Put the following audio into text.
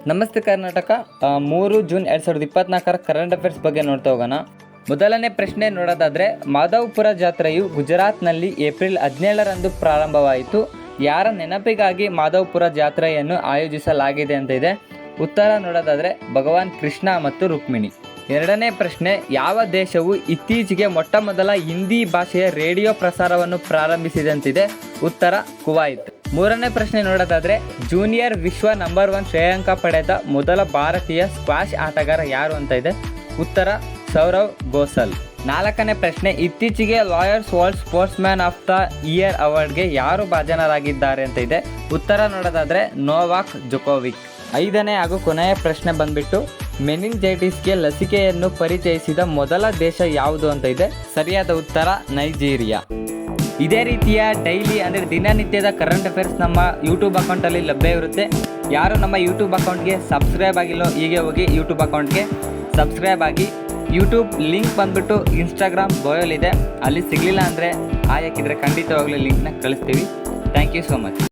ನಮಸ್ತೆ Karnataka 3 June 2024 current affairs ಬಗ್ಗೆ ನೋಡ್ತಾ ಹೋಗೋಣ. ಮೊದಲನೇ ಪ್ರಶ್ನೆ ನೋಡೋದಾದರೆ, ಮಾಧವಪುರ ಜಾತ್ರೆಯು ಗುಜರಾತ್ನಲ್ಲಿ ಏಪ್ರಿಲ್ 17ರಂದು ಪ್ರಾರಂಭವಾಯಿತು. ಯಾರ ನೆನಪಿಗಾಗಿ ಮಾಧವಪುರ ಜಾತ್ರೆಯನ್ನು ಆಯೋಜಿಸಲಾಗಿದೆ ಅಂತ ಇದೆ. ಉತ್ತರ ನೋಡೋದಾದರೆ ಭಗವಾನ್ ಕೃಷ್ಣ ಮತ್ತು ರುಕ್ಮಿಣಿ. ಎರಡನೇ ಪ್ರಶ್ನೆ, ಯಾವ ದೇಶವು ಇತ್ತೀಚೆಗೆ ಮೊಟ್ಟ ಮೊದಲ ಹಿಂದಿ ಭಾಷೆಯ ರೇಡಿಯೋ ಪ್ರಸಾರವನ್ನು ಪ್ರಾರಂಭಿಸಿದೆ ಅಂತಿದೆ. ಉತ್ತರ ಕುವೈತ್. ಮೂರನೇ ಪ್ರಶ್ನೆ ನೋಡೋದಾದರೆ, ಜೂನಿಯರ್ ವಿಶ್ವ ನಂಬರ್ 1 ಶ್ರೇಯಾಂಕ ಪಡೆದ ಮೊದಲ ಭಾರತೀಯ ಸ್ಕ್ವಾಷ್ ಆಟಗಾರ ಯಾರು ಅಂತ ಇದೆ. ಉತ್ತರ ಸೌರವ್ ಘೋಸಲ್. ನಾಲ್ಕನೇ ಪ್ರಶ್ನೆ, ಇತ್ತೀಚೆಗೆ Laureus world sportsman of the year ಅವಾರ್ಡ್ಗೆ ಯಾರು ಭಾಜನರಾಗಿದ್ದಾರೆ ಅಂತ ಇದೆ. ಉತ್ತರ ನೋಡೋದಾದರೆ ನೋವಾಕ್ ಜೊಕೋವಿಕ್. ಐದನೇ ಹಾಗೂ ಕೊನೆಯ ಪ್ರಶ್ನೆ ಬಂದ್ಬಿಟ್ಟು, ಮೆನಿಂಜೈಟಿಸ್ಗೆ ಲಸಿಕೆಯನ್ನು ಪರಿಚಯಿಸಿದ ಮೊದಲ ದೇಶ ಯಾವುದು ಅಂತ ಇದೆ. ಸರಿಯಾದ ಉತ್ತರ ನೈಜೀರಿಯಾ. ಇದೇ ರೀತಿಯ ಡೈಲಿ ಅಂದರೆ ದಿನನಿತ್ಯದ ಕರೆಂಟ್ ಅಫೇರ್ಸ್ ನಮ್ಮ ಯೂಟ್ಯೂಬ್ ಅಕೌಂಟಲ್ಲಿ ಲಭ್ಯ ಇರುತ್ತೆ. ಯಾರು ನಮ್ಮ ಯೂಟ್ಯೂಬ್ ಅಕೌಂಟ್ಗೆ ಸಬ್ಸ್ಕ್ರೈಬ್ ಆಗಿಲ್ಲೋ ಹೀಗೆ ಹೋಗಿ ಯೂಟ್ಯೂಬ್ ಅಕೌಂಟ್ಗೆ ಸಬ್ಸ್ಕ್ರೈಬ್ ಆಗಿ. ಯೂಟ್ಯೂಬ್ ಲಿಂಕ್ ಬಂದುಬಿಟ್ಟು ಇನ್ಸ್ಟಾಗ್ರಾಮ್ ಬಯೋಲಿದೆ, ಅಲ್ಲಿ ಸಿಗಲಿಲ್ಲ ಅಂದರೆ ಹಾಕಿದರೆ ಖಂಡಿತವಾಗ್ಲೂ ಲಿಂಕ್ನ ಕಳಿಸ್ತೀವಿ. Thank you so much.